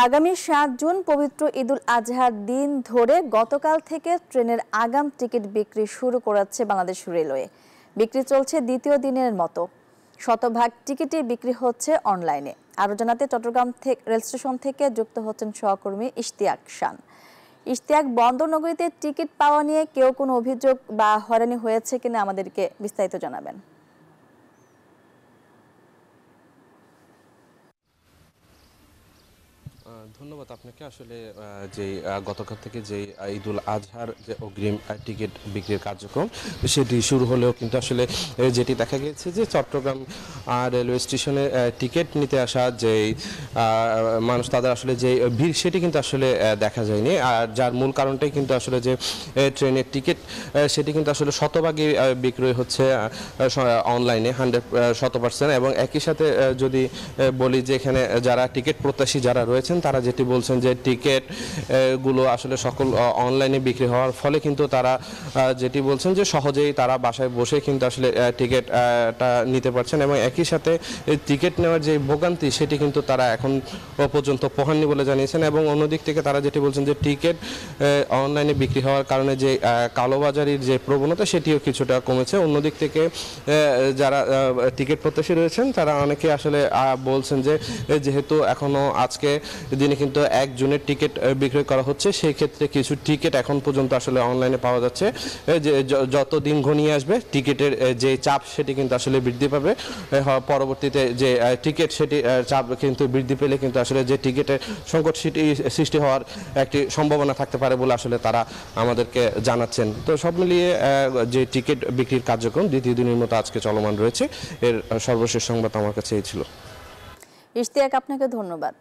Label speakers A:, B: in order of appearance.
A: আগামী ৭ জুন পবিত্র ঈদুল আজহার দিন ধরে গতকাল থেকে ট্রেনের আগাম টিকিট বিক্রি শুরু করেছে বাংলাদেশ রেলওয়ে। বিক্রি চলছে দ্বিতীয় দিনের মতো। শতভাগ টিকিটই বিক্রি হচ্ছে অনলাইনে। আরও জানাতে চট্টগ্রাম রেল স্টেশন থেকে যুক্ত হচ্ছেন সহকর্মী ইশতিয়াক শান। ইশতিয়াক, বন্দরনগরীতে টিকিট পাওয়া নিয়ে কেউ কোনো অভিযোগ বা হয়রানি হয়েছে কিনা আমাদেরকে বিস্তারিত জানাবেন।
B: ধন্যবাদ আপনাকে। আসলে যে গতকাল থেকে যে ঈদুল আজহার যে অগ্রিম টিকিট বিক্রির কার্যক্রম সেটি শুরু হলেও কিন্তু আসলে যেটি দেখা গেছে যে চট্টগ্রাম রেলওয়ে স্টেশনে টিকিট নিতে আসা যে মানুষ তাদের আসলে যে ভিড় সেটি কিন্তু আসলে দেখা যায়নি। আর যার মূল কারণটাই কিন্তু আসলে যে ট্রেনের টিকিট সেটি কিন্তু আসলে শতভাগই বিক্রয় হচ্ছে অনলাইনে 100%। এবং একই সাথে যদি বলি যে এখানে যারা টিকিট প্রত্যাশী যারা রয়েছেন তারা যেটি বলছেন যে টিকিট গুলো আসলে সকল অনলাইনে বিক্রি হওয়ার ফলে কিন্তু তারা যেটি বলছেন যে সহজেই তারা বাসায় বসে কিন্তু আসলে টিকিটটা নিতে পারছেন। এবং একই সাথে টিকিট নেওয়ার যে ভোগান্তি সেটি কিন্তু তারা এখন পর্যন্ত পোহাননি বলে জানিয়েছেন। এবং অন্যদিক থেকে তারা যেটি বলছেন যে টিকিট অনলাইনে বিক্রি হওয়ার কারণে যে কালোবাজারির যে প্রবণতা সেটিও কিছুটা কমেছে। অন্যদিক থেকে যারা টিকিট প্রত্যাশী রয়েছেন তারা অনেকে আসলে বলছেন যে যেহেতু এখনো আজকে দিনে কিন্তু 1 জুনের টিকিট বিক্রয় করা হচ্ছে, সেই ক্ষেত্রে কিছু টিকিট এখন পর্যন্ত আসলে অনলাইনে পাওয়া যাচ্ছে। যে যত দিন ঘনিয়ে আসবে টিকিটের যে চাপ সেটি কিন্তু আসলে বৃদ্ধি পাবে। পরবর্তীতে যে টিকিট সেটি চাপ কিন্তু বৃদ্ধি পেলে কিন্তু আসলে যে টিকিটের সংকট সেটি সৃষ্টি হওয়ার একটি সম্ভাবনা থাকতে পারে বলে আসলে তারা আমাদেরকে জানাচ্ছেন। তো সব মিলিয়ে যে টিকিট বিক্রির কার্যক্রম দ্বিতীয় দিনের মতো আজকে চলমান রয়েছে। এর সর্বশেষ সংবাদ আমার কাছে এই ছিল।
A: ইশতিয়াক, আপনাকে ধন্যবাদ।